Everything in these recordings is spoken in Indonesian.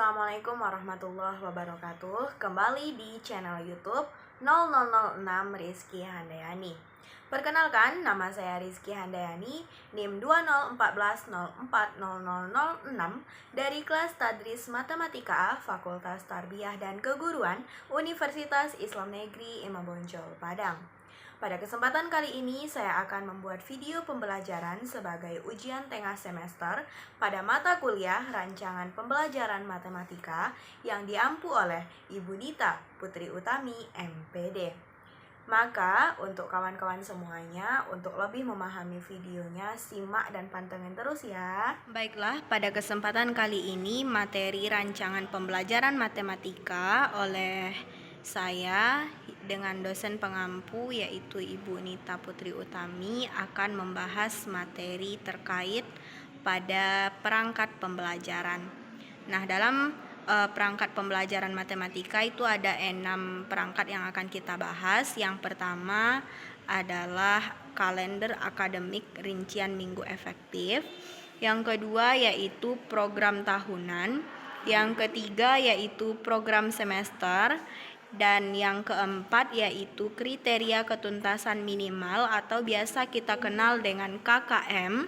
Assalamualaikum warahmatullahi wabarakatuh. Kembali di channel YouTube 0006 Rizky Handayani. Perkenalkan, nama saya Rizky Handayani, NIM 2014040006 dari kelas Tadris Matematika A, Fakultas Tarbiyah dan Keguruan, Universitas Islam Negeri Imam Bonjol, Padang. Pada kesempatan kali ini, saya akan membuat video pembelajaran sebagai ujian tengah semester pada mata kuliah rancangan pembelajaran matematika yang diampu oleh Ibu Nita Putri Utami, MPD. Maka, untuk kawan-kawan semuanya, untuk lebih memahami videonya, simak dan pantengin terus ya. Baiklah, pada kesempatan kali ini, materi rancangan pembelajaran matematika oleh saya dengan dosen pengampu yaitu Ibu Nita Putri Utami akan membahas materi terkait pada perangkat pembelajaran. Nah, dalam perangkat pembelajaran matematika itu ada 6 perangkat yang akan kita bahas. Yang pertama adalah kalender akademik rincian minggu efektif. Yang kedua yaitu program tahunan. Yang ketiga yaitu program semester. Dan yang keempat yaitu kriteria ketuntasan minimal atau biasa kita kenal dengan KKM.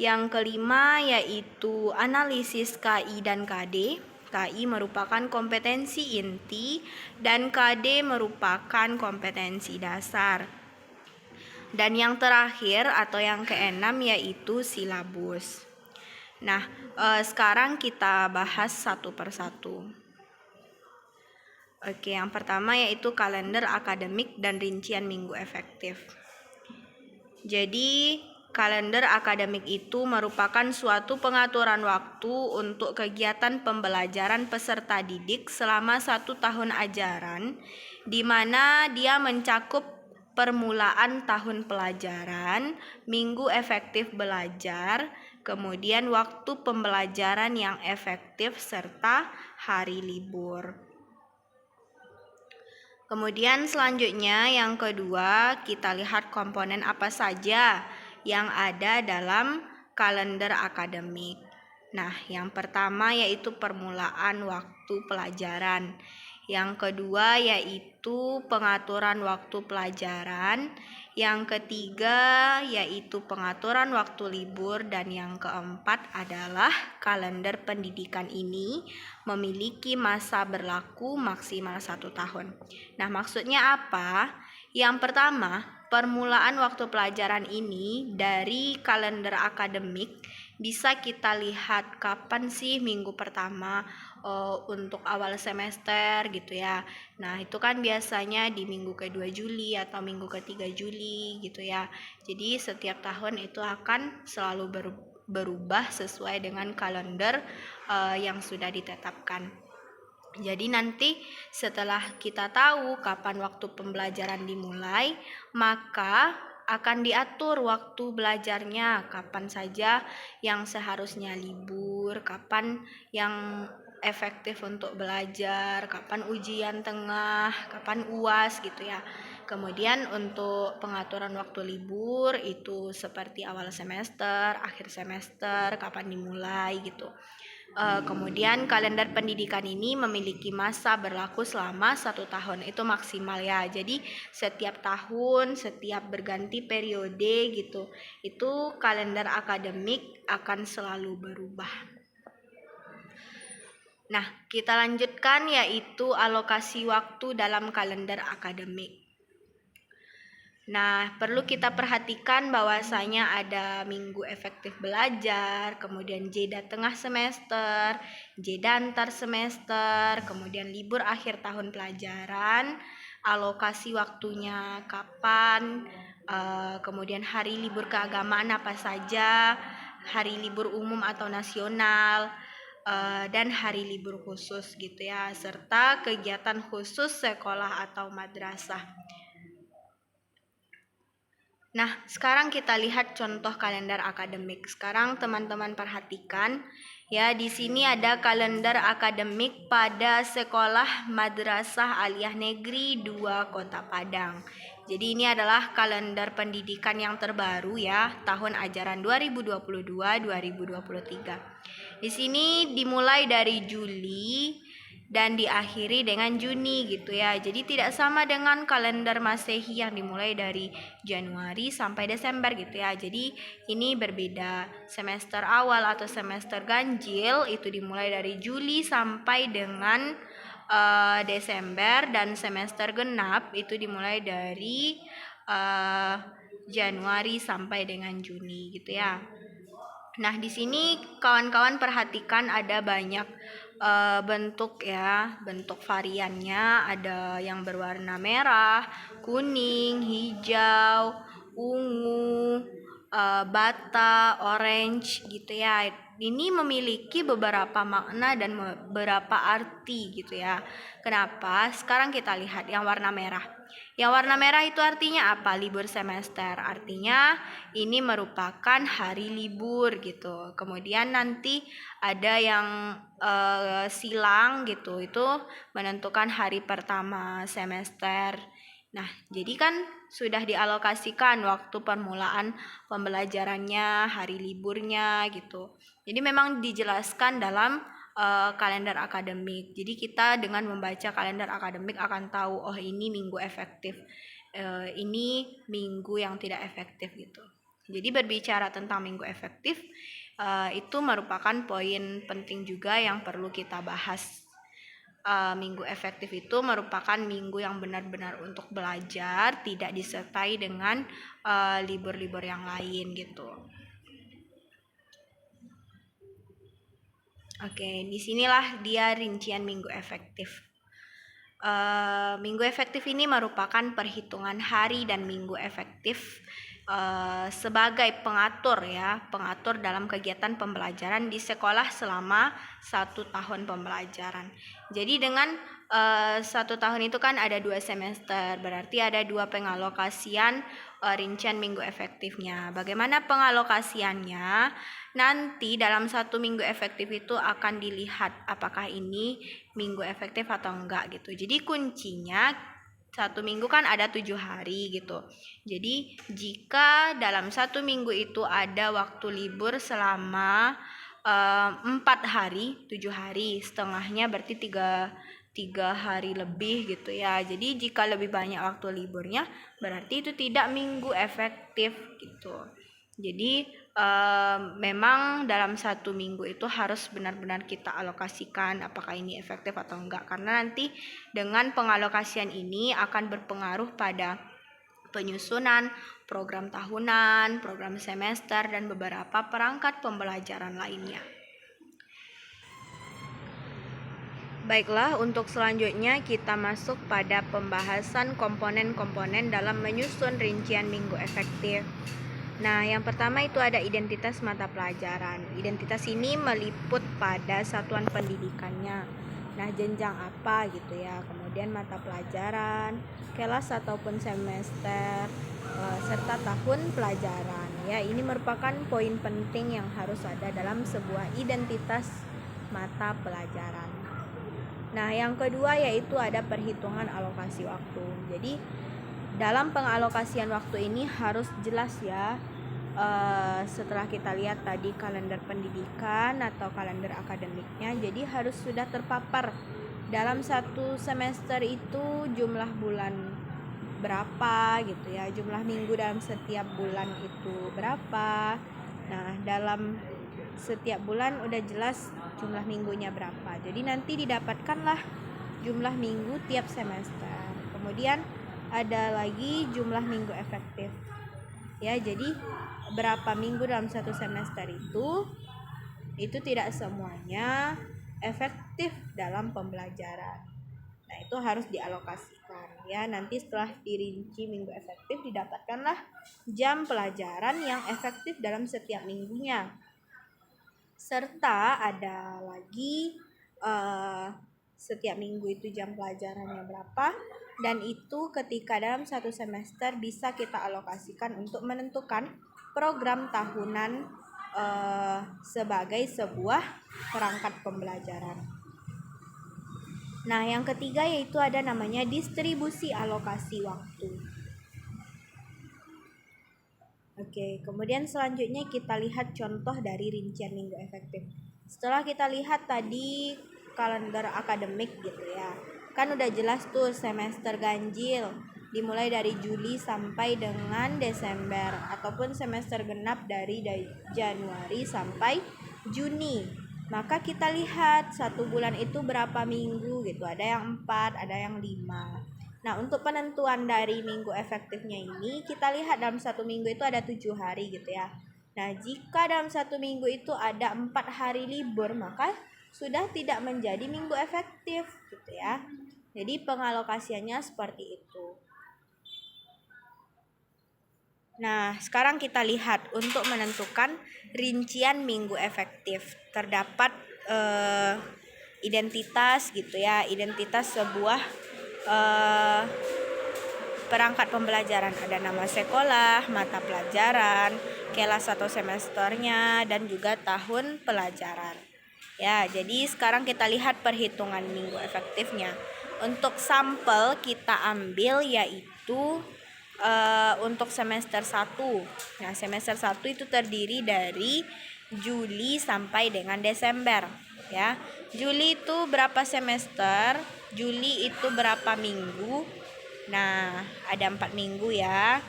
Yang kelima yaitu analisis KI dan KD. KI merupakan kompetensi inti dan KD merupakan kompetensi dasar. Dan yang terakhir atau yang keenam yaitu silabus. Nah, sekarang kita bahas satu persatu. Oke, yang pertama yaitu kalender akademik dan rincian minggu efektif. Jadi, kalender akademik itu merupakan suatu pengaturan waktu untuk kegiatan pembelajaran peserta didik selama 1 tahun ajaran, di mana dia mencakup permulaan tahun pelajaran, minggu efektif belajar, kemudian waktu pembelajaran yang efektif, serta hari libur. Kemudian selanjutnya yang kedua, kita lihat komponen apa saja yang ada dalam kalender akademik. Nah, yang pertama yaitu permulaan waktu pelajaran. Yang kedua yaitu pengaturan waktu pelajaran. Yang ketiga yaitu pengaturan waktu libur. Dan yang keempat adalah kalender pendidikan ini memiliki masa berlaku maksimal 1 tahun. Nah, maksudnya apa? Yang pertama, permulaan waktu pelajaran ini dari kalender akademik bisa kita lihat kapan sih minggu pertama untuk awal semester gitu ya. Nah, itu kan biasanya di minggu ke-2 Juli atau minggu ke-3 Juli gitu ya. Jadi setiap tahun itu akan selalu berubah sesuai dengan kalender yang sudah ditetapkan. Jadi nanti setelah kita tahu kapan waktu pembelajaran dimulai, maka akan diatur waktu belajarnya, kapan saja yang seharusnya libur, kapan yang efektif untuk belajar, kapan ujian tengah, kapan UAS gitu ya. Kemudian untuk pengaturan waktu libur itu seperti awal semester, akhir semester, kapan dimulai gitu. Kemudian kalender pendidikan ini memiliki masa berlaku selama 1 tahun, itu maksimal ya. Jadi setiap tahun, setiap berganti periode gitu, itu kalender akademik akan selalu berubah. Nah, kita lanjutkan yaitu alokasi waktu dalam kalender akademik. Nah, perlu kita perhatikan bahwasanya ada minggu efektif belajar, kemudian jeda tengah semester, jeda antar semester, kemudian libur akhir tahun pelajaran, alokasi waktunya kapan, kemudian hari libur keagamaan apa saja, hari libur umum atau nasional, dan hari libur khusus gitu ya, serta kegiatan khusus sekolah atau madrasah. Nah, sekarang kita lihat contoh kalender akademik. Sekarang teman-teman perhatikan ya, di sini ada kalender akademik pada Sekolah Madrasah Aliyah Negeri 2 Kota Padang. Jadi ini adalah kalender pendidikan yang terbaru ya, tahun ajaran 2022-2023. Di sini dimulai dari Juli dan diakhiri dengan Juni gitu ya. Jadi tidak sama dengan kalender Masehi yang dimulai dari Januari sampai Desember gitu ya. Jadi ini berbeda. Semester awal atau semester ganjil itu dimulai dari Juli sampai dengan Desember, dan semester genap itu dimulai dari Januari sampai dengan Juni gitu ya. Nah, di sini kawan-kawan perhatikan ada banyak bentuk ya, bentuk variannya. Ada yang berwarna merah, kuning, hijau, ungu, bata, orange gitu ya. Ini memiliki beberapa makna dan beberapa arti gitu ya. Kenapa? Sekarang kita lihat yang warna merah. Yang warna merah itu artinya apa? Libur semester. Artinya ini merupakan hari libur gitu. Kemudian nanti ada yang silang gitu. Itu menentukan hari pertama semester. Nah, jadi kan sudah dialokasikan waktu permulaan pembelajarannya, hari liburnya gitu. Jadi memang dijelaskan dalam kalender akademik. Jadi kita dengan membaca kalender akademik akan tahu, oh ini minggu efektif, ini minggu yang tidak efektif gitu. Jadi berbicara tentang minggu efektif itu merupakan poin penting juga yang perlu kita bahas. Minggu efektif itu merupakan minggu yang benar-benar untuk belajar, tidak disertai dengan libur-libur yang lain gitu. Oke, disinilah dia rincian minggu efektif. Minggu efektif ini merupakan perhitungan hari dan minggu efektif sebagai pengatur ya, pengatur dalam kegiatan pembelajaran di sekolah selama 1 tahun pembelajaran. Jadi dengan 1 tahun itu kan ada 2 semester, berarti ada 2 pengalokasian rincian minggu efektifnya. Bagaimana pengalokasiannya? Nanti dalam 1 minggu efektif itu akan dilihat apakah ini minggu efektif atau enggak gitu. Jadi kuncinya 1 minggu kan ada 7 hari gitu. Jadi jika dalam 1 minggu itu ada waktu libur selama 4 hari, 7 hari, setengahnya berarti 3 hari lebih gitu ya. Jadi jika lebih banyak waktu liburnya berarti itu tidak minggu efektif gitu. Jadi memang dalam 1 minggu itu harus benar-benar kita alokasikan apakah ini efektif atau enggak, karena nanti dengan pengalokasian ini akan berpengaruh pada penyusunan program tahunan, program semester, dan beberapa perangkat pembelajaran lainnya. Baiklah, untuk selanjutnya kita masuk pada pembahasan komponen-komponen dalam menyusun rincian minggu efektif. Nah, yang pertama itu ada identitas mata pelajaran. Identitas ini meliput pada satuan pendidikannya. Nah, jenjang apa gitu ya. Kemudian mata pelajaran, kelas ataupun semester, serta tahun pelajaran. Ya, ini merupakan poin penting yang harus ada dalam sebuah identitas mata pelajaran. Nah, yang kedua yaitu ada perhitungan alokasi waktu. Jadi dalam pengalokasian waktu ini harus jelas ya. Setelah kita lihat tadi kalender pendidikan atau kalender akademiknya, jadi harus sudah terpapar dalam 1 semester itu jumlah bulan berapa gitu ya, jumlah minggu dalam setiap bulan itu berapa. Nah, dalam setiap bulan udah jelas jumlah minggunya berapa, jadi nanti didapatkanlah jumlah minggu tiap semester. Kemudian ada lagi jumlah minggu efektif ya, jadi berapa minggu dalam 1 semester itu tidak semuanya efektif dalam pembelajaran. Nah, itu harus dialokasikan ya. Nanti setelah dirinci minggu efektif didapatkanlah jam pelajaran yang efektif dalam setiap minggunya. Serta ada lagi setiap minggu itu jam pelajarannya berapa, dan itu ketika dalam 1 semester bisa kita alokasikan untuk menentukan program tahunan sebagai sebuah perangkat pembelajaran. Nah, yang ketiga yaitu ada namanya distribusi alokasi waktu. Oke, kemudian selanjutnya kita lihat contoh dari rincian minggu efektif. Setelah kita lihat tadi kalender akademik gitu ya, kan udah jelas tuh semester ganjil dimulai dari Juli sampai dengan Desember, ataupun semester genap dari Januari sampai Juni. Maka kita lihat satu bulan itu berapa minggu gitu, ada yang 4, ada yang 5. Nah, untuk penentuan dari minggu efektifnya ini, kita lihat dalam satu minggu itu ada 7 hari gitu ya. Nah, jika dalam satu minggu itu ada 4 hari libur, maka sudah tidak menjadi minggu efektif gitu ya. Jadi pengalokasiannya seperti itu. Nah, sekarang kita lihat untuk menentukan rincian minggu efektif. Terdapat identitas gitu ya, identitas sebuah perangkat pembelajaran. Ada nama sekolah, mata pelajaran, kelas atau semesternya, dan juga tahun pelajaran. Ya, jadi sekarang kita lihat perhitungan minggu efektifnya. Untuk sampel kita ambil yaitu untuk semester 1. Nah, semester 1 itu terdiri dari Juli sampai dengan Desember ya. Juli itu berapa semester? Juli itu berapa minggu? Nah, ada 4 minggu ya.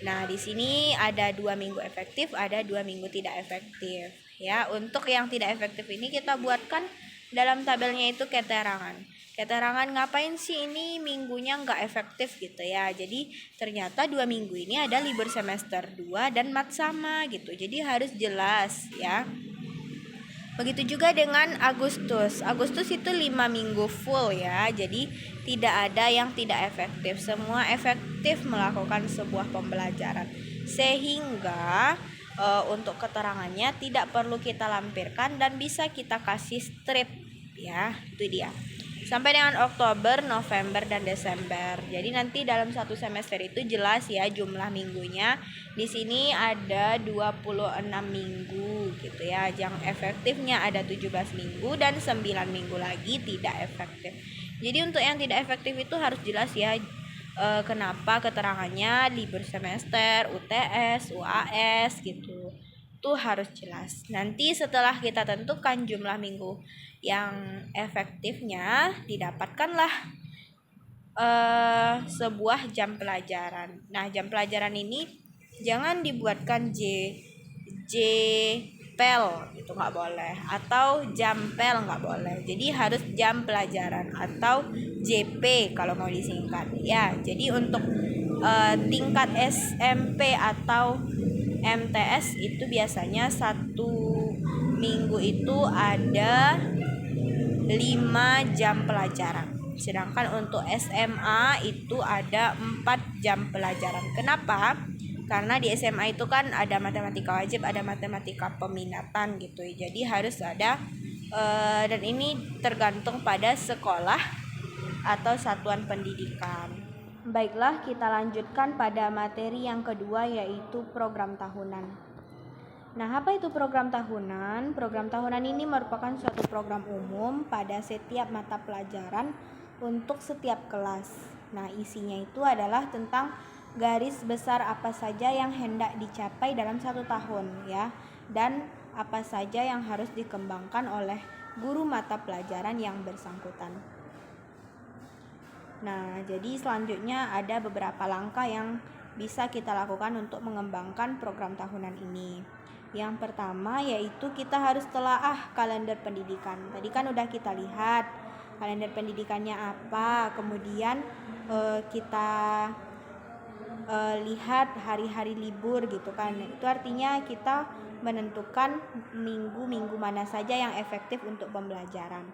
Nah, di sini ada 2 minggu efektif, ada 2 minggu tidak efektif ya. Untuk yang tidak efektif ini kita buatkan dalam tabelnya itu keterangan. Keterangan ngapain sih ini minggunya nggak efektif gitu ya. Jadi ternyata 2 minggu ini ada libur semester 2 dan mat sama gitu. Jadi harus jelas ya. Begitu juga dengan Agustus. Agustus itu 5 minggu full ya. Jadi tidak ada yang tidak efektif. Semua efektif melakukan sebuah pembelajaran. Sehingga untuk keterangannya tidak perlu kita lampirkan dan bisa kita kasih strip ya. Itu dia. Sampai dengan Oktober, November, dan Desember. Jadi nanti dalam satu semester itu jelas ya jumlah minggunya. Di sini ada 26 minggu gitu ya. Yang efektifnya ada 17 minggu dan 9 minggu lagi tidak efektif. Jadi untuk yang tidak efektif itu harus jelas ya kenapa keterangannya libur semester, UTS, UAS gitu. Itu harus jelas. Nanti setelah kita tentukan jumlah minggu yang efektifnya, didapatkanlah sebuah jam pelajaran. Nah, jam pelajaran ini jangan dibuatkan pel itu nggak boleh, atau jampel nggak boleh. Jadi harus jam pelajaran atau JP kalau mau disingkat ya. Jadi untuk tingkat SMP atau MTS itu biasanya satu minggu itu ada 5 jam pelajaran. Sedangkan untuk SMA itu ada 4 jam pelajaran. Kenapa? Karena di SMA itu kan ada matematika wajib, ada matematika peminatan gitu. Jadi harus ada dan ini tergantung pada sekolah atau satuan pendidikan. Baiklah, kita lanjutkan pada materi yang kedua yaitu program tahunan. Nah, apa itu program tahunan? Program tahunan ini merupakan suatu program umum pada setiap mata pelajaran untuk setiap kelas. Nah, isinya itu adalah tentang garis besar apa saja yang hendak dicapai dalam satu tahun ya, dan apa saja yang harus dikembangkan oleh guru mata pelajaran yang bersangkutan. Nah, jadi selanjutnya ada beberapa langkah yang bisa kita lakukan untuk mengembangkan program tahunan ini. Yang pertama yaitu kita harus telaah kalender pendidikan. Tadi kan udah kita lihat kalender pendidikannya apa, kemudian kita lihat hari-hari libur gitu kan. Itu artinya kita menentukan minggu-minggu mana saja yang efektif untuk pembelajaran.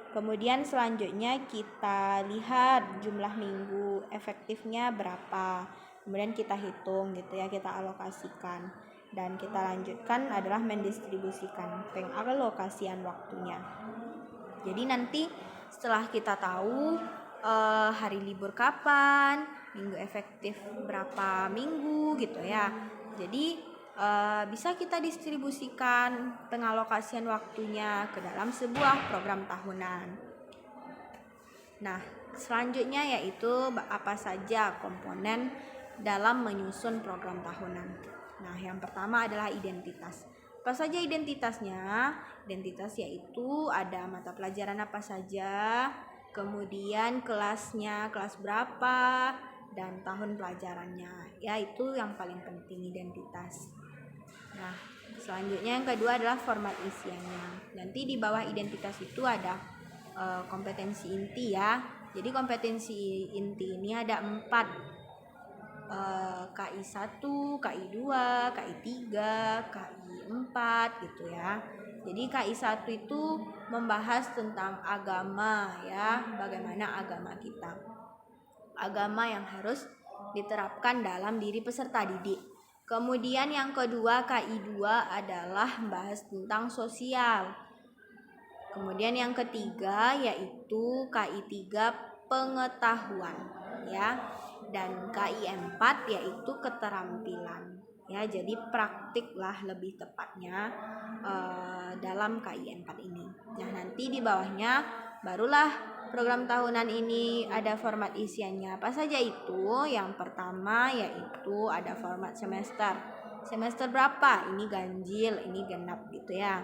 Kemudian selanjutnya kita lihat jumlah minggu efektifnya berapa. Kemudian kita hitung gitu ya, kita alokasikan. Dan kita lanjutkan adalah mendistribusikan pengalokasian waktunya. Jadi nanti setelah kita tahu hari libur kapan, minggu efektif berapa minggu gitu ya. Jadi bisa kita distribusikan pengalokasian waktunya ke dalam sebuah program tahunan. Nah, selanjutnya yaitu apa saja komponen dalam menyusun program tahunan. Nah, yang pertama adalah identitas. Apa saja identitasnya? Identitas yaitu ada mata pelajaran apa saja, kemudian kelasnya, kelas berapa, dan tahun pelajarannya. Ya, itu yang paling penting, identitas. Nah, selanjutnya yang kedua adalah format isiannya. Nanti di bawah identitas itu ada kompetensi inti ya. Jadi kompetensi inti ini ada 4. KI 1, KI 2, KI 3, KI 4 gitu ya. Jadi KI 1 itu membahas tentang agama ya, bagaimana agama kita. Agama yang harus diterapkan dalam diri peserta didik. Kemudian yang kedua KI 2 adalah membahas tentang sosial. Kemudian yang ketiga yaitu KI 3 pengetahuan ya. Dan KI 4 yaitu keterampilan. Ya, jadi praktik lah lebih tepatnya dalam KI 4 ini. Nah, nanti di bawahnya barulah program tahunan ini ada format isiannya. Apa saja itu? Yang pertama yaitu ada format semester. Semester berapa? Ini ganjil, ini genap gitu ya.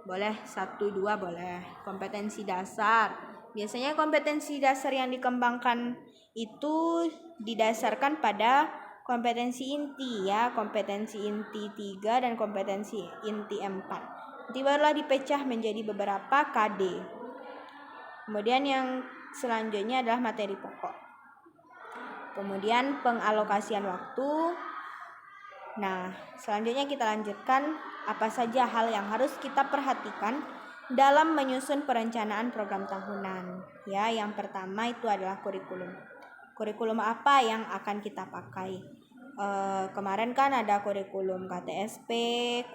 Boleh 1, 2 boleh. Kompetensi dasar. Biasanya kompetensi dasar yang dikembangkan itu didasarkan pada kompetensi inti ya, kompetensi inti 3 dan kompetensi inti 4. Nanti barulah dipecah menjadi beberapa KD. Kemudian yang selanjutnya adalah materi pokok. Kemudian pengalokasian waktu. Nah, selanjutnya kita lanjutkan apa saja hal yang harus kita perhatikan dalam menyusun perencanaan program tahunan. Ya, yang pertama itu adalah kurikulum. Kurikulum apa yang akan kita pakai? Kemarin kan ada kurikulum KTSP,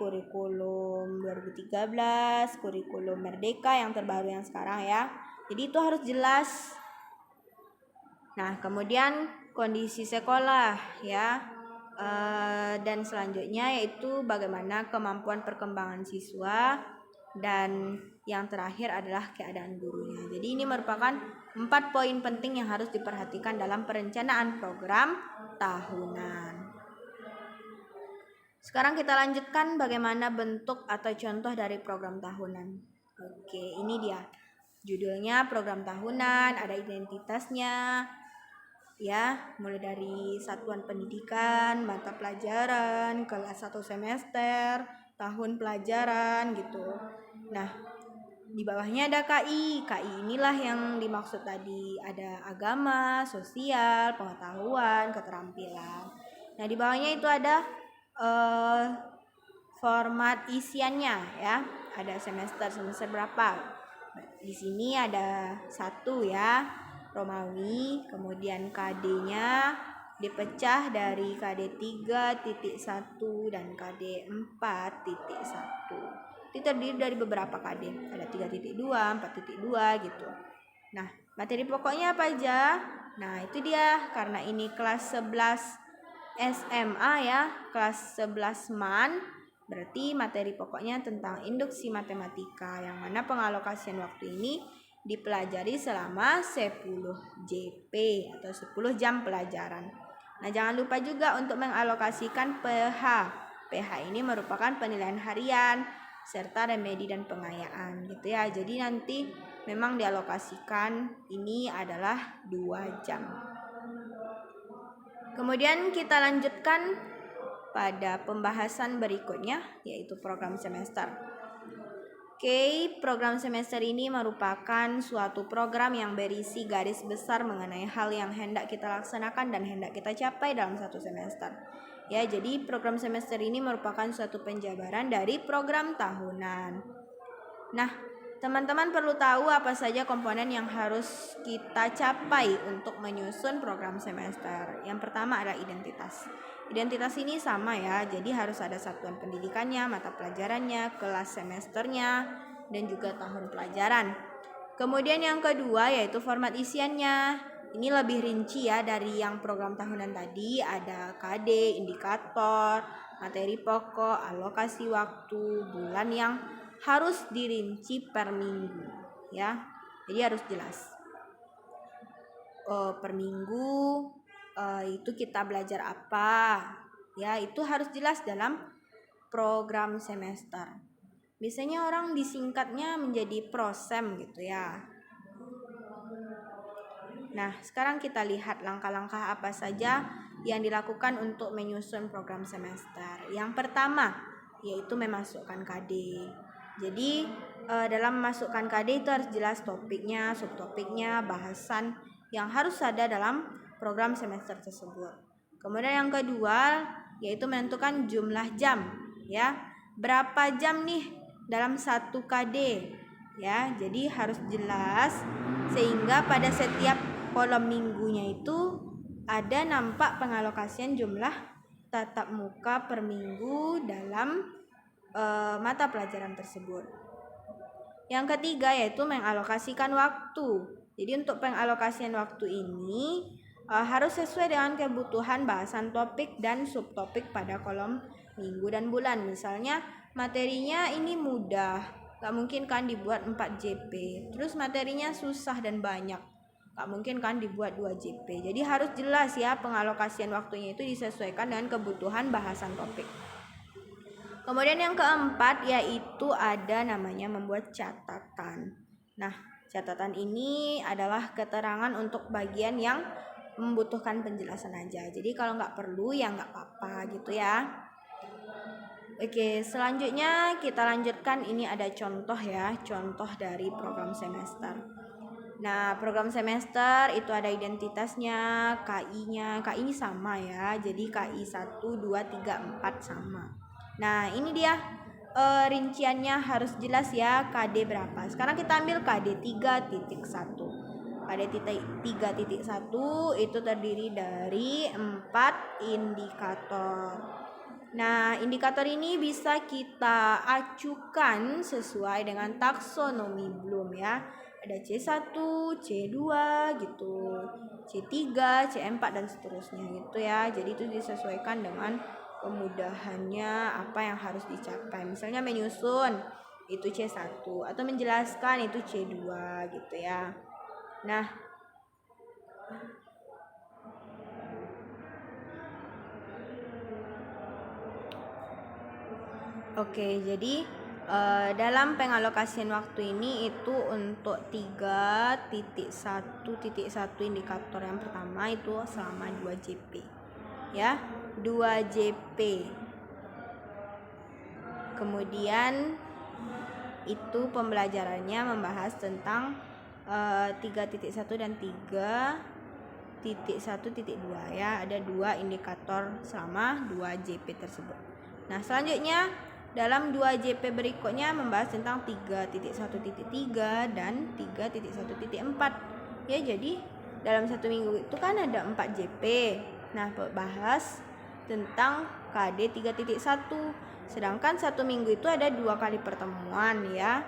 kurikulum 2013, kurikulum Merdeka yang terbaru yang sekarang ya. Jadi itu harus jelas. Nah, kemudian kondisi sekolah ya. Dan selanjutnya yaitu bagaimana kemampuan perkembangan siswa, dan yang terakhir adalah keadaan gurunya. Jadi ini merupakan 4 poin penting yang harus diperhatikan dalam perencanaan program tahunan. Sekarang kita lanjutkan bagaimana bentuk atau contoh dari program tahunan. Oke, ini dia. Judulnya program tahunan, ada identitasnya. Ya, mulai dari satuan pendidikan, mata pelajaran, kelas 1 semester, tahun pelajaran gitu. Nah, di bawahnya ada KI. KI inilah yang dimaksud tadi. Ada agama, sosial, pengetahuan, keterampilan. Nah, di bawahnya itu ada format isiannya ya. Ada semester berapa. Di sini ada 1 ya, Romawi, kemudian KD-nya dipecah dari KD 3.1 dan KD 4.1. Itu terdiri dari beberapa KD, ada 3.2, 4.2 gitu. Nah, materi pokoknya apa aja? Nah, itu dia, karena ini kelas 11 SMA ya, kelas 11 MAN, berarti materi pokoknya tentang induksi matematika, yang mana pengalokasian waktu ini dipelajari selama 10 JP atau 10 jam pelajaran. Nah, jangan lupa juga untuk mengalokasikan PH. PH ini merupakan penilaian harian serta remedi dan pengayaan gitu ya. Jadi nanti memang dialokasikan ini adalah 2 jam. Kemudian kita lanjutkan pada pembahasan berikutnya, yaitu program semester. Oke, program semester ini merupakan suatu program yang berisi garis besar mengenai hal yang hendak kita laksanakan dan hendak kita capai dalam 1 semester. Ya, jadi program semester ini merupakan suatu penjabaran dari program tahunan. Nah, teman-teman perlu tahu apa saja komponen yang harus kita capai untuk menyusun program semester. Yang pertama adalah identitas. Identitas ini sama ya, jadi harus ada satuan pendidikannya, mata pelajarannya, kelas semesternya, dan juga tahun pelajaran. Kemudian yang kedua yaitu format isiannya. Ini lebih rinci ya dari yang program tahunan tadi, ada KD, indikator, materi pokok, alokasi waktu, bulan yang harus dirinci per minggu ya. Jadi harus jelas. Per minggu itu kita belajar apa ya, itu harus jelas dalam program semester. Biasanya orang disingkatnya menjadi prosem gitu ya. Nah, sekarang kita lihat langkah-langkah apa saja yang dilakukan untuk menyusun program semester. Yang pertama, yaitu memasukkan KD. Jadi, dalam memasukkan KD itu harus jelas topiknya, subtopiknya, bahasan yang harus ada dalam program semester tersebut. Kemudian yang kedua, yaitu menentukan jumlah jam, ya. Berapa jam nih dalam satu KD? Ya, jadi harus jelas sehingga pada setiap kolom minggunya itu ada nampak pengalokasian jumlah tatap muka per minggu dalam mata pelajaran tersebut. Yang ketiga yaitu mengalokasikan waktu. Jadi untuk pengalokasian waktu ini harus sesuai dengan kebutuhan bahasan topik dan subtopik pada kolom minggu dan bulan. Misalnya materinya ini mudah, gak mungkin kan dibuat 4 JP. Terus materinya susah dan banyak, gak mungkin kan dibuat 2 JP. Jadi harus jelas ya pengalokasian waktunya itu disesuaikan dengan kebutuhan bahasan topik. Kemudian yang keempat yaitu ada namanya membuat catatan. Nah, catatan ini adalah keterangan untuk bagian yang membutuhkan penjelasan aja. Jadi kalau nggak perlu ya nggak apa-apa gitu ya. Oke, selanjutnya kita lanjutkan. Ini ada contoh ya, contoh dari program semester. Nah, program semester itu ada identitasnya, KI-nya. KI ini sama ya, jadi KI 1, 2, 3, 4 sama. Nah, ini dia rinciannya harus jelas ya, KD berapa. Sekarang kita ambil KD 3.1. KD 3.1 itu terdiri dari 4 indikator. Nah, indikator ini bisa kita acukan sesuai dengan taksonomi Bloom ya. Ada C1, C2 gitu, C3, C4 dan seterusnya gitu ya. Jadi itu disesuaikan dengan kemudahannya apa yang harus dicapai. Misalnya menyusun itu C1 atau menjelaskan itu C2 gitu ya. Nah, oke, jadi dalam pengalokasian waktu ini itu untuk 3.1.1 indikator yang pertama itu selama 2 JP. Ya, 2 JP. Kemudian itu pembelajarannya membahas tentang 3.1 dan 3.1.2 ya. Ada 2 indikator selama 2 JP tersebut. Nah, selanjutnya dalam 2 JP berikutnya membahas tentang 3.1.3 dan 3.1.4. Ya, jadi dalam satu minggu itu kan ada 4 JP. Nah, bahas tentang KD 3.1. Sedangkan satu minggu itu ada 2 kali pertemuan ya.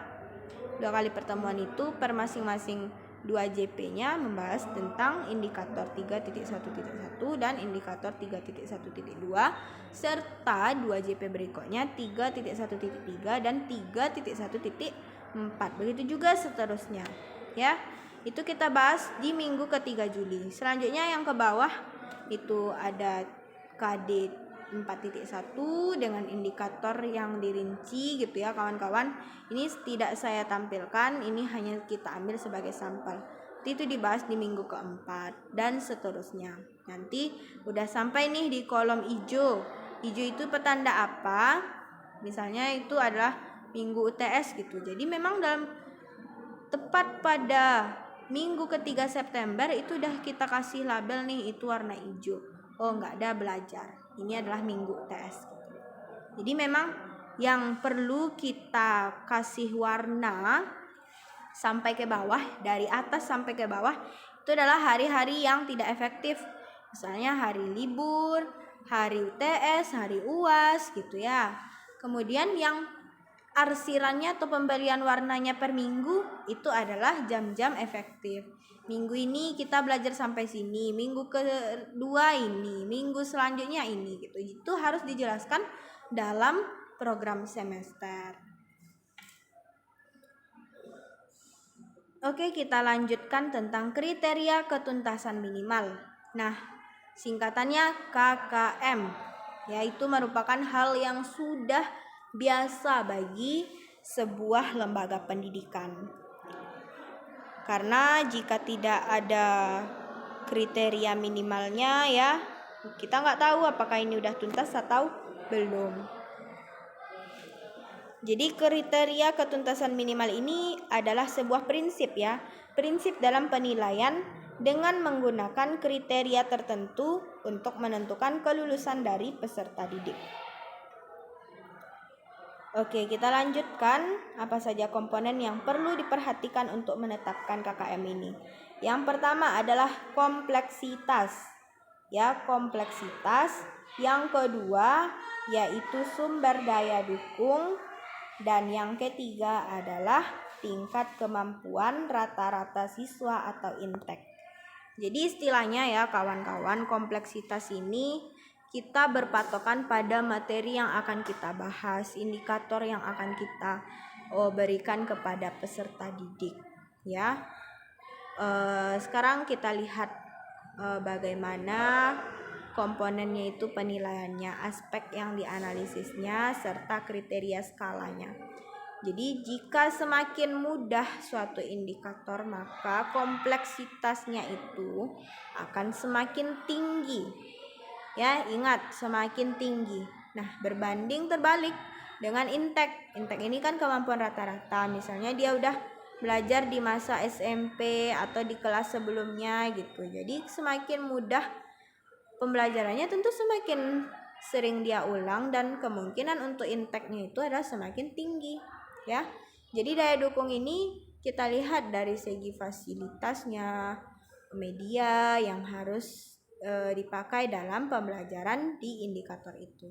2 kali pertemuan itu per masing-masing 2 JP-nya membahas tentang indikator 3.1.1 dan indikator 3.1.2 serta 2 JP berikutnya 3.1.3 dan 3.1.4. Begitu juga seterusnya ya. Itu kita bahas di minggu ketiga Juli. Selanjutnya yang ke bawah itu ada KD 4.1 dengan indikator yang dirinci gitu ya kawan-kawan. Ini tidak saya tampilkan, ini hanya kita ambil sebagai sampel. Itu dibahas di minggu keempat dan seterusnya. Nanti udah sampai nih di kolom hijau. Hijau itu petanda apa? Misalnya itu adalah minggu UTS gitu. Jadi memang dalam tepat pada minggu ketiga September itu udah kita kasih label nih itu warna hijau. Oh, nggak ada belajar. Ini adalah minggu UTS. Jadi memang yang perlu kita kasih warna sampai ke bawah, dari atas sampai ke bawah, itu adalah hari-hari yang tidak efektif. Misalnya hari libur, hari UTS, hari UAS gitu ya. Kemudian yang arsirannya atau pemberian warnanya per minggu itu adalah jam-jam efektif. Minggu ini kita belajar sampai sini, minggu kedua ini, minggu selanjutnya ini gitu. Itu harus dijelaskan dalam program semester. Oke, kita lanjutkan tentang kriteria ketuntasan minimal. Nah, singkatannya KKM Yaitu merupakan hal yang sudah biasa bagi sebuah lembaga pendidikan. Karena jika tidak ada kriteria minimalnya ya, kita nggak tahu apakah ini udah tuntas atau belum. Jadi kriteria ketuntasan minimal ini adalah sebuah prinsip ya. Prinsip dalam penilaian dengan menggunakan kriteria tertentu untuk menentukan kelulusan dari peserta didik. Oke, kita lanjutkan apa saja komponen yang perlu diperhatikan untuk menetapkan KKM ini. Yang pertama adalah kompleksitas. Ya, kompleksitas. Yang kedua yaitu sumber daya dukung. Dan yang ketiga adalah tingkat kemampuan rata-rata siswa atau intek. Jadi istilahnya ya kawan-kawan, kompleksitas ini kita berpatokan pada materi yang akan kita bahas, indikator yang akan kita berikan kepada peserta didik ya. Sekarang kita lihat bagaimana komponennya itu penilaiannya, aspek yang dianalisisnya, serta kriteria skalanya. Jadi jika semakin mudah suatu indikator, maka kompleksitasnya itu akan semakin tinggi. Ya, ingat, semakin tinggi. Nah, berbanding terbalik dengan intek. Intek ini kan kemampuan rata-rata. Misalnya dia udah belajar di masa SMP atau di kelas sebelumnya gitu. Jadi semakin mudah pembelajarannya tentu semakin sering dia ulang dan kemungkinan untuk inteknya itu adalah semakin tinggi ya. Jadi daya dukung ini kita lihat dari segi fasilitasnya, media yang harus dipakai dalam pembelajaran di indikator itu.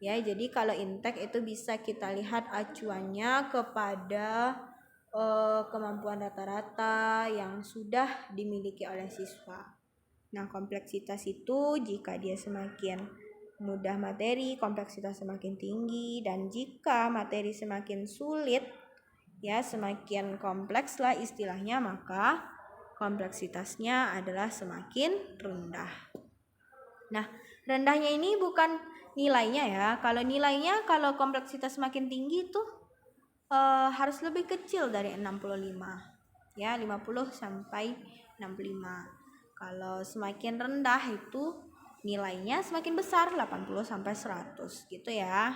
Ya, jadi kalau intek itu bisa kita lihat acuannya kepada kemampuan rata-rata yang sudah dimiliki oleh siswa. Nah, kompleksitas itu jika dia semakin mudah materi, kompleksitas semakin tinggi, dan jika materi semakin sulit, ya semakin kompleks lah istilahnya, maka kompleksitasnya adalah semakin rendah. Nah, rendahnya ini bukan nilainya ya. Kalau nilainya, kalau kompleksitas semakin tinggi itu harus lebih kecil dari 65. Ya, 50 sampai 65. Kalau semakin rendah itu nilainya semakin besar, 80 sampai 100 gitu ya.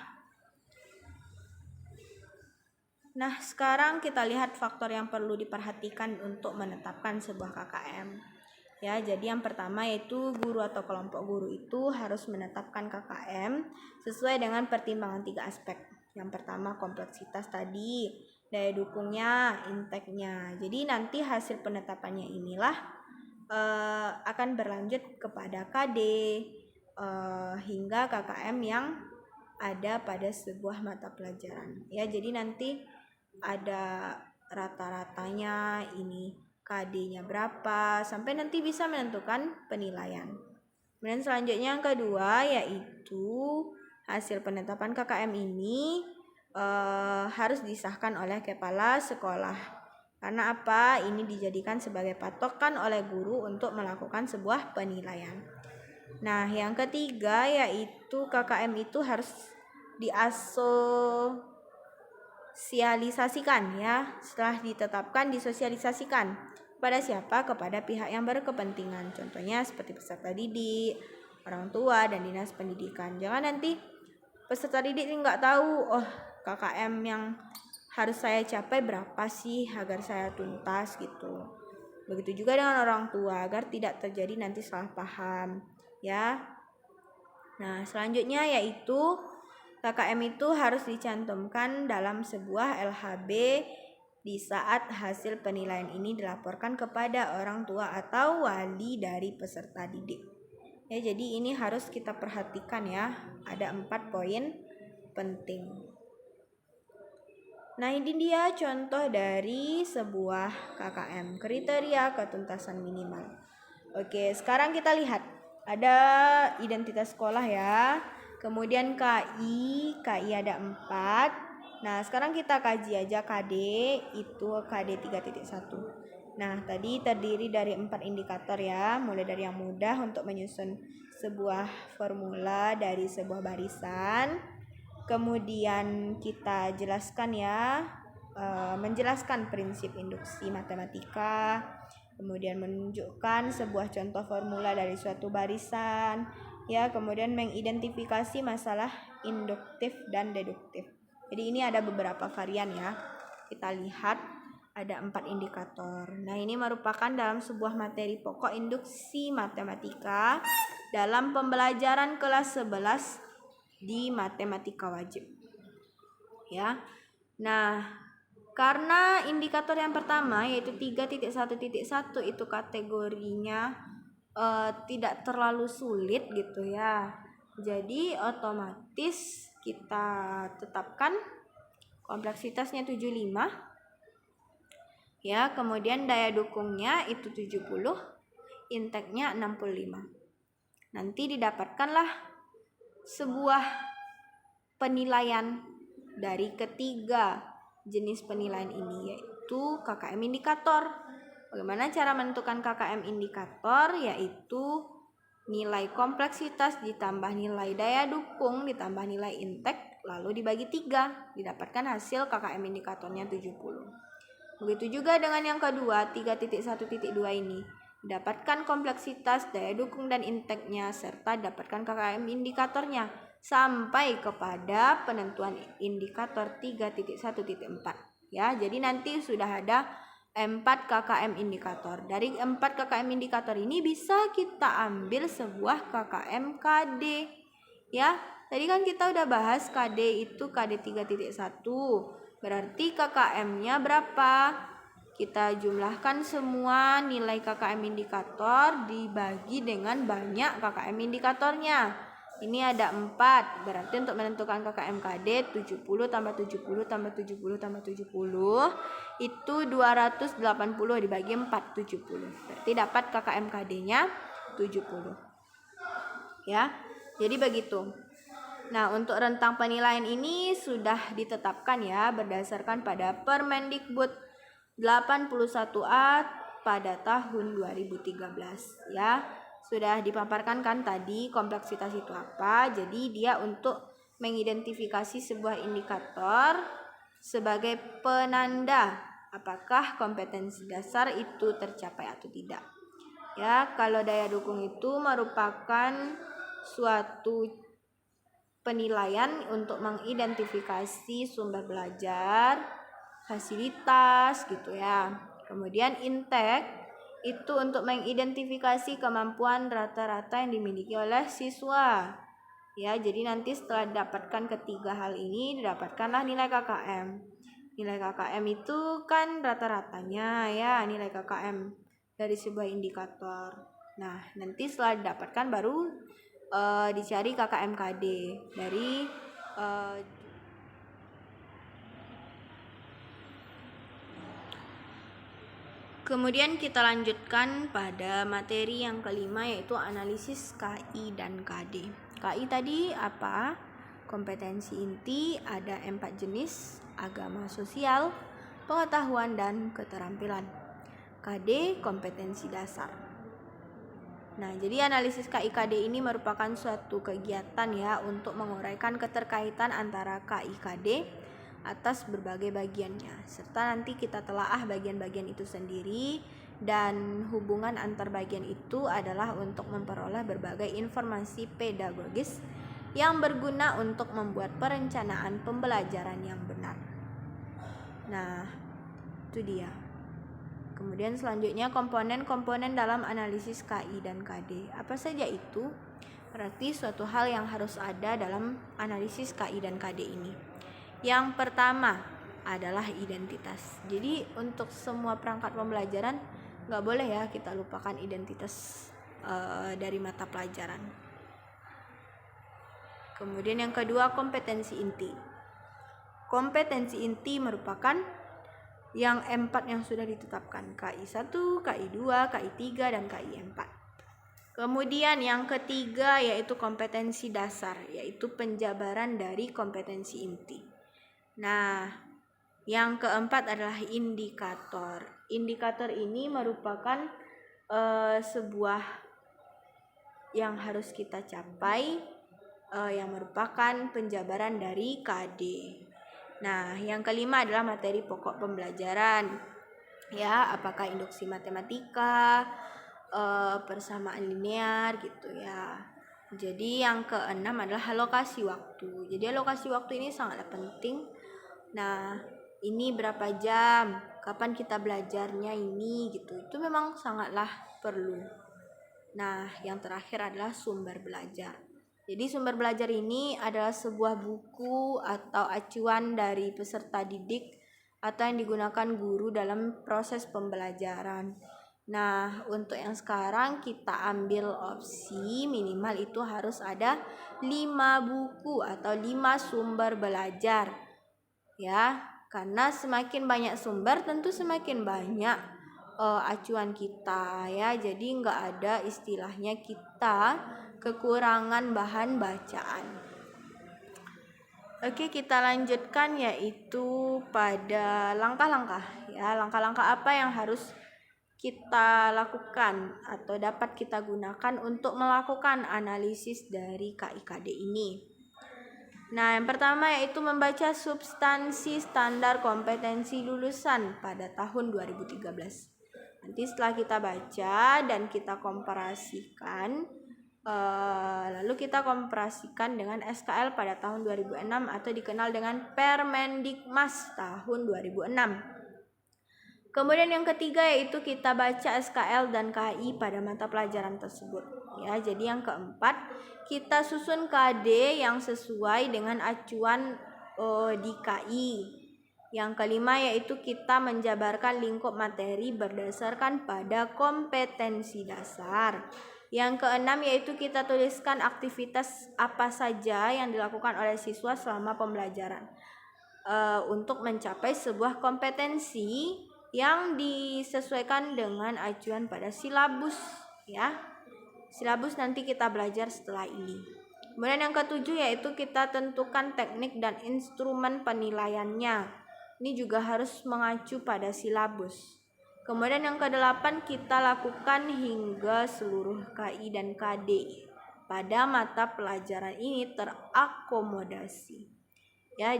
Nah, sekarang kita lihat faktor yang perlu diperhatikan untuk menetapkan sebuah KKM. Ya, jadi yang pertama yaitu guru atau kelompok guru itu harus menetapkan KKM sesuai dengan pertimbangan 3 aspek. Yang pertama kompleksitas tadi, daya dukungnya, inteknya. Jadi nanti hasil penetapannya inilah akan berlanjut kepada KD hingga KKM yang ada pada sebuah mata pelajaran. Ya, jadi nanti ada rata-ratanya ini KD-nya berapa sampai nanti bisa menentukan penilaian. Kemudian selanjutnya yang kedua yaitu hasil penetapan KKM ini harus disahkan oleh kepala sekolah. Karena apa? Ini dijadikan sebagai patokan oleh guru untuk melakukan sebuah penilaian. Nah, yang ketiga yaitu KKM itu harus disosialisasikan ya. Setelah ditetapkan disosialisasikan. Kepada siapa? Kepada pihak yang berkepentingan. Contohnya seperti peserta didik, orang tua, dan dinas pendidikan. Jangan nanti peserta didik nggak tahu, oh KKM yang harus saya capai berapa sih agar saya tuntas gitu. Begitu juga dengan orang tua agar tidak terjadi nanti salah paham ya. Nah, selanjutnya yaitu KKM itu harus dicantumkan dalam sebuah LHB di saat hasil penilaian ini dilaporkan kepada orang tua atau wali dari peserta didik. Ya, jadi ini harus kita perhatikan ya. Ada 4 poin penting. Nah, ini dia contoh dari sebuah KKM, kriteria ketuntasan minimal. Oke, sekarang kita lihat. Ada identitas sekolah ya. Kemudian KI ada 4. Nah, sekarang kita kaji aja KD, itu KD 3.1. Nah, tadi terdiri dari 4 indikator ya, mulai dari yang mudah untuk menyusun sebuah formula dari sebuah barisan. Kemudian kita jelaskan ya, menjelaskan prinsip induksi matematika. Kemudian menunjukkan sebuah contoh formula dari suatu barisan. Ya, kemudian mengidentifikasi masalah induktif dan deduktif. Jadi ini ada beberapa varian ya. Kita lihat ada 4 indikator. Nah, ini merupakan dalam sebuah materi pokok induksi matematika dalam pembelajaran kelas 11 di matematika wajib. Ya. Nah, karena indikator yang pertama yaitu 3.1.1 itu kategorinya tidak terlalu sulit gitu ya. Jadi otomatis kita tetapkan kompleksitasnya 75. Ya, kemudian daya dukungnya itu 70, inteknya 65. Nanti didapatkanlah sebuah penilaian dari ketiga jenis penilaian ini, yaitu KKM indikator. Bagaimana cara menentukan KKM indikator? Yaitu nilai kompleksitas ditambah nilai daya dukung ditambah nilai intek lalu dibagi 3, didapatkan hasil KKM indikatornya 70. Begitu juga dengan yang kedua 3.1.2 ini, dapatkan kompleksitas, daya dukung dan inteknya serta dapatkan KKM indikatornya sampai kepada penentuan indikator 3.1.4 ya. Jadi nanti sudah ada 4 KKM indikator. Dari 4 KKM indikator ini bisa kita ambil sebuah KKM KD ya. Tadi kan kita udah bahas KD itu KD 3.1. Berarti KKM-nya berapa? Kita jumlahkan semua nilai KKM indikator dibagi dengan banyak KKM indikatornya. Ini ada 4. Berarti untuk menentukan KKM KD 70 tambah 70 tambah 70 tambah 70 itu 280 dibagi 4, 70. Berarti dapat KKM KD-nya 70. Ya. Jadi begitu. Nah, untuk rentang penilaian ini sudah ditetapkan ya berdasarkan pada Permendikbud 81A pada tahun 2013 ya. Sudah dipaparkan kan tadi kompleksitas itu apa. Jadi dia untuk mengidentifikasi sebuah indikator sebagai penanda apakah kompetensi dasar itu tercapai atau tidak. Ya, kalau daya dukung itu merupakan suatu penilaian untuk mengidentifikasi sumber belajar, fasilitas gitu ya. Kemudian intek itu untuk mengidentifikasi kemampuan rata-rata yang dimiliki oleh siswa. Ya, jadi nanti setelah didapatkan ketiga hal ini didapatkanlah nilai KKM. Nilai KKM itu kan rata-ratanya ya, nilai KKM dari sebuah indikator. Nah, nanti setelah didapatkan baru dicari KKM KD dari kemudian kita lanjutkan pada materi yang kelima yaitu analisis KI dan KD. KI tadi apa? Kompetensi inti ada 4 jenis, agama sosial, pengetahuan dan keterampilan. KD kompetensi dasar. Nah, jadi analisis KI-KD ini merupakan suatu kegiatan ya untuk menguraikan keterkaitan antara KI-KD atas berbagai bagiannya, serta nanti kita telaah bagian-bagian itu sendiri, dan hubungan antar bagian itu adalah untuk memperoleh berbagai informasi pedagogis yang berguna untuk membuat perencanaan pembelajaran yang benar. Nah, itu dia. Kemudian selanjutnya komponen-komponen dalam analisis KI dan KD. Apa saja itu? Berarti suatu hal yang harus ada dalam analisis KI dan KD ini. Yang pertama adalah identitas. Jadi untuk semua perangkat pembelajaran nggak boleh ya kita lupakan identitas dari mata pelajaran. Kemudian yang kedua kompetensi inti. Kompetensi inti merupakan yang 4 yang sudah ditetapkan, KI1, KI2, KI3, dan KI4. Kemudian yang ketiga yaitu kompetensi dasar, yaitu penjabaran dari kompetensi inti. Nah, yang keempat adalah indikator. Indikator ini merupakan sebuah yang harus kita capai yang merupakan penjabaran dari KD. Nah, yang kelima adalah materi pokok pembelajaran. Ya, apakah induksi matematika, persamaan linear gitu ya. Jadi yang keenam adalah alokasi waktu. Jadi alokasi waktu ini sangatlah penting. Nah, ini berapa jam, kapan kita belajarnya ini gitu. Itu memang sangatlah perlu. Nah, yang terakhir adalah sumber belajar. Jadi sumber belajar ini adalah sebuah buku atau acuan dari peserta didik atau yang digunakan guru dalam proses pembelajaran. Nah, untuk yang sekarang kita ambil opsi minimal itu harus ada 5 buku atau 5 sumber belajar. Ya, karena semakin banyak sumber tentu semakin banyak acuan kita ya. Jadi nggak ada istilahnya kita kekurangan bahan bacaan. Oke, kita lanjutkan yaitu pada langkah-langkah ya. Langkah-langkah apa yang harus kita lakukan atau dapat kita gunakan untuk melakukan analisis dari KIKD ini. Nah, yang pertama yaitu membaca substansi standar kompetensi lulusan pada tahun 2013. Nanti setelah kita baca dan kita komparasikan, lalu kita komparasikan dengan SKL pada tahun 2006 atau dikenal dengan Permendikmas tahun 2006. Kemudian yang ketiga yaitu kita baca SKL dan KI pada mata pelajaran tersebut. Ya, jadi yang keempat kita susun KD yang sesuai dengan acuan di KI. Yang kelima yaitu kita menjabarkan lingkup materi berdasarkan pada kompetensi dasar. Yang keenam yaitu kita tuliskan aktivitas apa saja yang dilakukan oleh siswa selama pembelajaran untuk mencapai sebuah kompetensi yang disesuaikan dengan acuan pada silabus ya. Silabus nanti kita belajar setelah ini. Kemudian yang ketujuh yaitu kita tentukan teknik dan instrumen penilaiannya. Ini juga harus mengacu pada silabus. Kemudian yang kedelapan kita lakukan hingga seluruh KI dan KD pada mata pelajaran ini terakomodasi. Ya,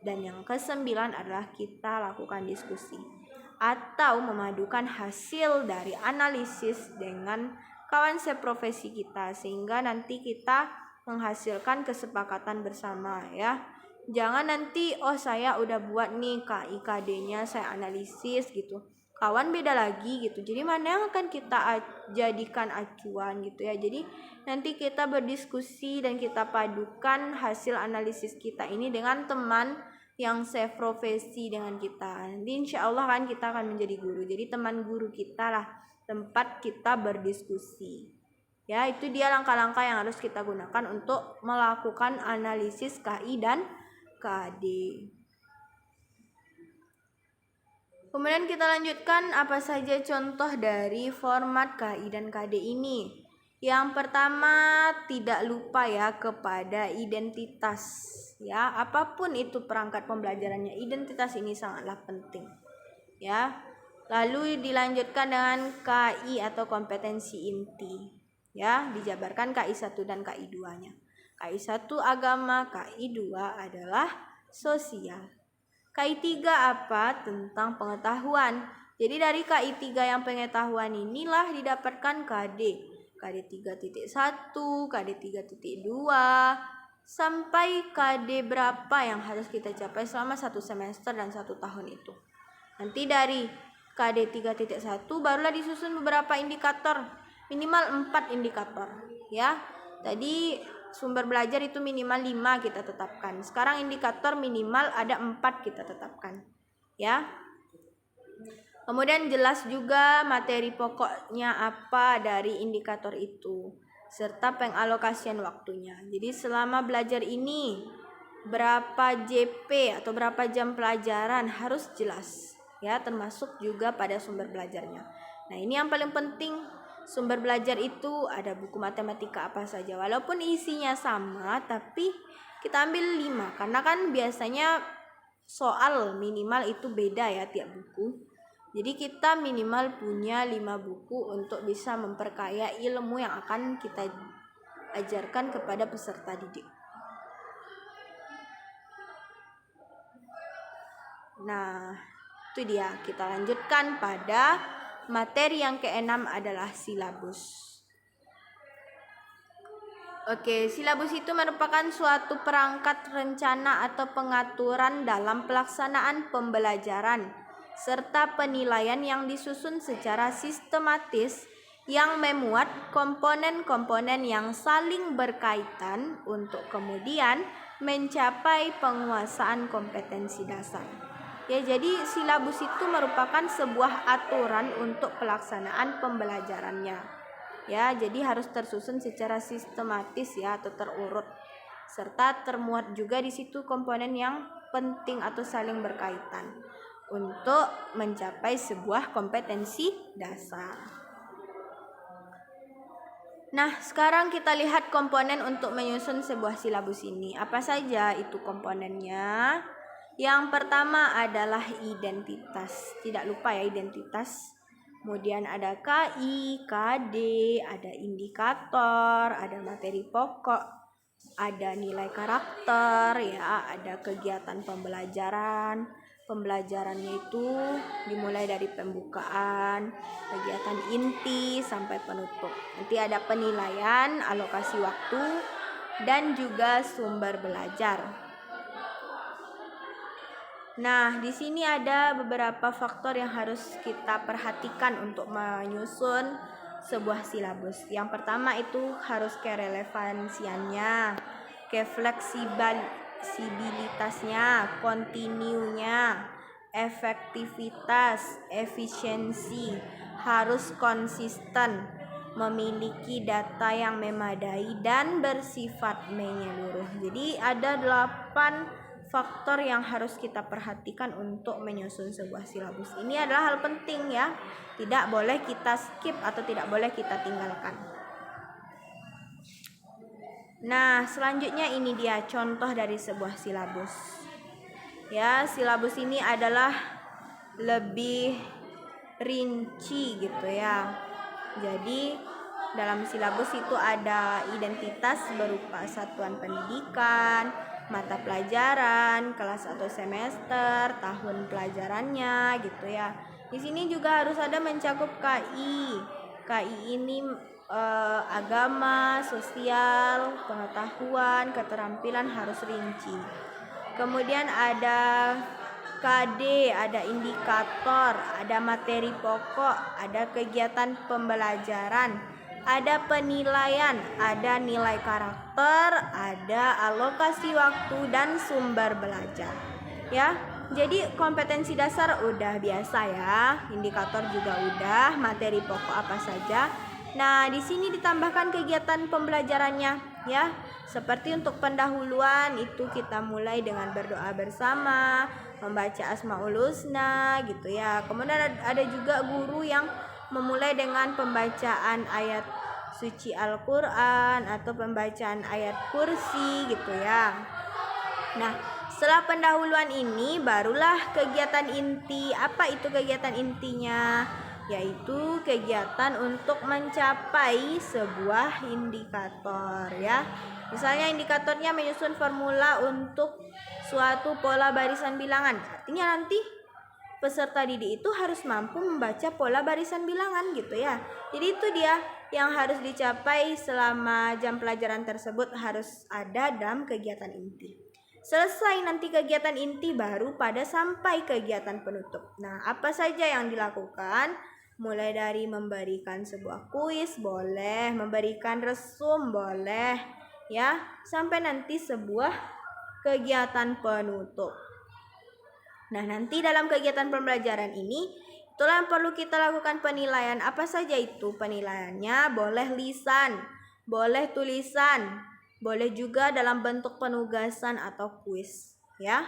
dan yang kesembilan adalah kita lakukan diskusi atau memadukan hasil dari analisis dengan kawan seprofesi kita sehingga nanti kita menghasilkan kesepakatan bersama ya. Jangan nanti saya udah buat nih KIKD-nya saya analisis gitu. Kawan beda lagi gitu. Jadi mana yang akan kita jadikan acuan gitu ya. Jadi nanti kita berdiskusi dan kita padukan hasil analisis kita ini dengan teman yang seprofesi dengan kita. Nanti insya Allah kan kita akan menjadi guru. Jadi teman guru kita lah tempat kita berdiskusi. Ya, itu dia langkah-langkah yang harus kita gunakan untuk melakukan analisis KI dan KD. Kemudian kita lanjutkan apa saja contoh dari format KI dan KD ini. Yang pertama, tidak lupa ya kepada identitas. Ya, apapun itu perangkat pembelajarannya, identitas ini sangatlah penting. Ya. Lalu dilanjutkan dengan KI atau kompetensi inti. Ya, dijabarkan KI 1 dan KI 2-nya. KI 1 agama, KI 2 adalah sosial. KI 3 apa? Tentang pengetahuan. Jadi dari KI 3 yang pengetahuan inilah didapatkan KD. KD 3.1, KD 3.2, sampai KD berapa yang harus kita capai selama 1 semester dan 1 tahun itu. Nanti dari KD 3.1 barulah disusun beberapa indikator, minimal 4 indikator ya. Tadi sumber belajar itu minimal 5 kita tetapkan. Sekarang indikator minimal ada 4 kita tetapkan ya. Kemudian jelas juga materi pokoknya apa dari indikator itu serta pengalokasian waktunya. Jadi selama belajar ini berapa JP atau berapa jam pelajaran harus jelas ya, termasuk juga pada sumber belajarnya. Nah, ini yang paling penting. Sumber belajar itu ada buku matematika apa saja. Walaupun isinya sama, tapi kita ambil 5. Karena kan biasanya soal minimal itu beda ya tiap buku. Jadi kita minimal punya 5 buku untuk bisa memperkaya ilmu yang akan kita ajarkan kepada peserta didik. Nah, itu dia. Kita lanjutkan pada materi yang keenam adalah silabus. Oke, silabus itu merupakan suatu perangkat rencana atau pengaturan dalam pelaksanaan pembelajaran serta penilaian yang disusun secara sistematis yang memuat komponen-komponen yang saling berkaitan untuk kemudian mencapai penguasaan kompetensi dasar. Ya, jadi silabus itu merupakan sebuah aturan untuk pelaksanaan pembelajarannya. Ya, jadi harus tersusun secara sistematis ya atau terurut. Serta termuat juga di situ komponen yang penting atau saling berkaitan untuk mencapai sebuah kompetensi dasar. Nah, sekarang kita lihat komponen untuk menyusun sebuah silabus ini. Apa saja itu komponennya? Yang pertama adalah identitas. Tidak lupa ya identitas. Kemudian ada KI, KD, ada indikator, ada materi pokok, ada nilai karakter, ya, ada kegiatan pembelajaran. Pembelajarannya itu dimulai dari pembukaan, kegiatan inti sampai penutup. Nanti ada penilaian, alokasi waktu, dan juga sumber belajar. Nah, di sini ada beberapa faktor yang harus kita perhatikan untuk menyusun sebuah silabus. Yang pertama itu harus kerelevansiannya, kefleksibilitasnya, kontinunya, efektivitas, efisiensi, harus konsisten, memiliki data yang memadai dan bersifat menyeluruh. Jadi ada 8 faktor yang harus kita perhatikan untuk menyusun sebuah silabus. Ini adalah hal penting ya. Tidak boleh kita skip atau tidak boleh kita tinggalkan. Nah, selanjutnya ini dia contoh dari sebuah silabus. Ya, silabus ini adalah lebih rinci gitu ya. Jadi dalam silabus itu ada identitas berupa satuan pendidikan, mata pelajaran, kelas atau semester, tahun pelajarannya gitu ya. Di sini juga harus ada mencakup KI. KI ini agama, sosial, pengetahuan, keterampilan harus rinci. Kemudian ada KD, ada indikator, ada materi pokok, ada kegiatan pembelajaran, ada penilaian, ada nilai karakter, ada alokasi waktu dan sumber belajar. Ya, jadi kompetensi dasar udah biasa ya, indikator juga udah, materi pokok apa saja. Nah, di sini ditambahkan kegiatan pembelajarannya ya. Seperti untuk pendahuluan itu kita mulai dengan berdoa bersama, membaca Asmaul Husna gitu ya. Kemudian ada juga guru yang memulai dengan pembacaan ayat suci Al-Qur'an atau pembacaan ayat kursi gitu ya. Nah, setelah pendahuluan ini barulah kegiatan inti. Apa itu kegiatan intinya? Yaitu kegiatan untuk mencapai sebuah indikator ya. Misalnya indikatornya menyusun formula untuk suatu pola barisan bilangan. Artinya nanti peserta didik itu harus mampu membaca pola barisan bilangan gitu ya. Jadi itu dia yang harus dicapai selama jam pelajaran tersebut harus ada dalam kegiatan inti. Selesai nanti kegiatan inti baru pada sampai kegiatan penutup. Nah, apa saja yang dilakukan? Mulai dari memberikan sebuah kuis boleh, memberikan resum boleh, ya, sampai nanti sebuah kegiatan penutup. Nah, nanti dalam kegiatan pembelajaran ini itulah yang perlu kita lakukan penilaian. Apa saja itu penilaiannya? Boleh lisan, boleh tulisan, boleh juga dalam bentuk penugasan atau kuis, ya.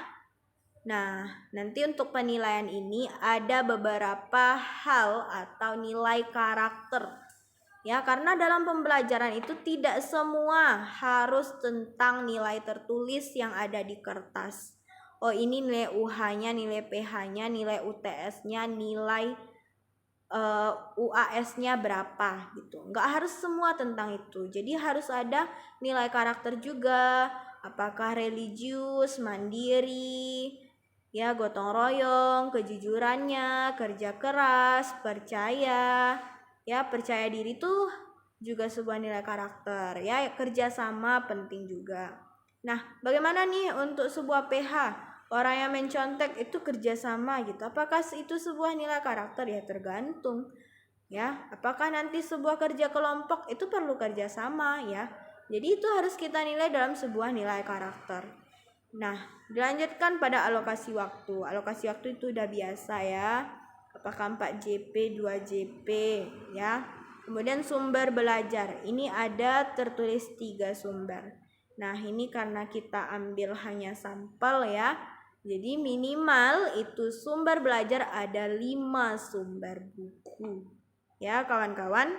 Nah, nanti untuk penilaian ini ada beberapa hal atau nilai karakter. Ya, karena dalam pembelajaran itu tidak semua harus tentang nilai tertulis yang ada di kertas. oh ini nilai UH-nya, nilai pH-nya, nilai UTS-nya, nilai UAS-nya berapa gitu. Nggak harus semua tentang itu. Jadi harus ada nilai karakter juga, apakah religius, mandiri, ya gotong royong, kejujurannya, kerja keras, percaya. Ya, percaya diri tuh juga sebuah nilai karakter. Ya, kerjasama penting juga. Nah, bagaimana nih untuk sebuah PH? Orang yang mencontek itu kerjasama gitu. Apakah itu sebuah nilai karakter? Ya tergantung. Ya, apakah nanti sebuah kerja kelompok itu perlu kerjasama ya? Jadi itu harus kita nilai dalam sebuah nilai karakter. Nah, dilanjutkan pada alokasi waktu. Alokasi waktu itu udah biasa ya. Apakah 4 JP, 2 JP ya. Kemudian sumber belajar. Ini ada tertulis 3 sumber. Nah, ini karena kita ambil hanya sampel ya. Jadi minimal itu sumber belajar ada 5 sumber buku. Ya, kawan-kawan.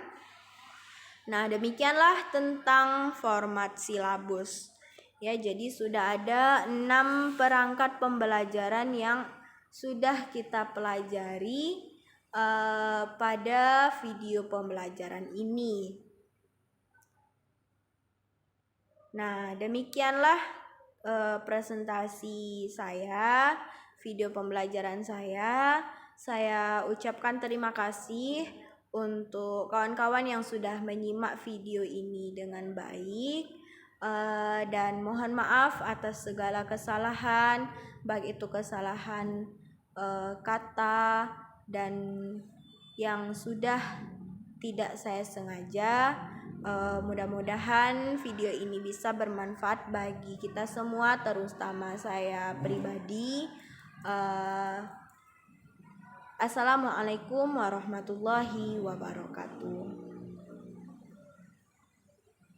Nah, demikianlah tentang format silabus. Ya, jadi sudah ada 6 perangkat pembelajaran yang sudah kita pelajari pada video pembelajaran ini. Nah, demikianlah presentasi saya, video pembelajaran saya. Saya ucapkan terima kasih untuk kawan-kawan yang sudah menyimak video ini dengan baik. Dan mohon maaf atas segala kesalahan, baik itu kesalahan kata dan yang sudah tidak saya sengaja. Mudah-mudahan video ini bisa bermanfaat bagi kita semua, terutama saya pribadi. Assalamualaikum warahmatullahi wabarakatuh.